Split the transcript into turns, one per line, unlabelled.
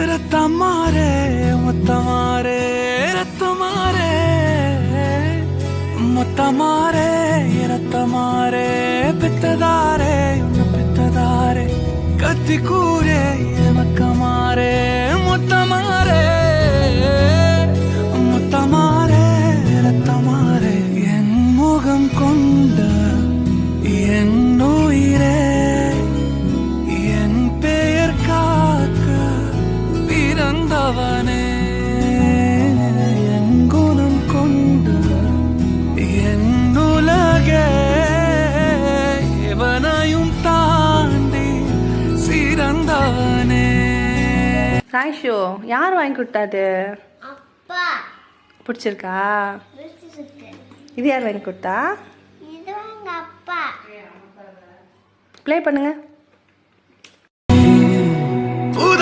ரத்தமாரே ரத்தமாரே முத்தமாரே ரத்தமாரே முத்தமாரே ரத்தமாரே பித்ததாரே உன்ன பித்ததாரே கத்தி கூரே மக்கமாரே முத்தமாரே முத்தமாரே ரத்தமாரே என் முகம் கொண்ட என் உயிரே என் பெயர் காக்க பிறந்தவனே என் குணம் கொண்ட என் உலகே எவனையும் தாண்டி சிறந்தவனே.
சாய்ஷோ யார் வாங்கி கொடுத்தாது?
அப்பா.
பிடிச்சிருக்கா? இது யார் வாங்கி கொடுத்தா?
இது உங்க அப்பா.
ப்ளே பண்ணுங்க.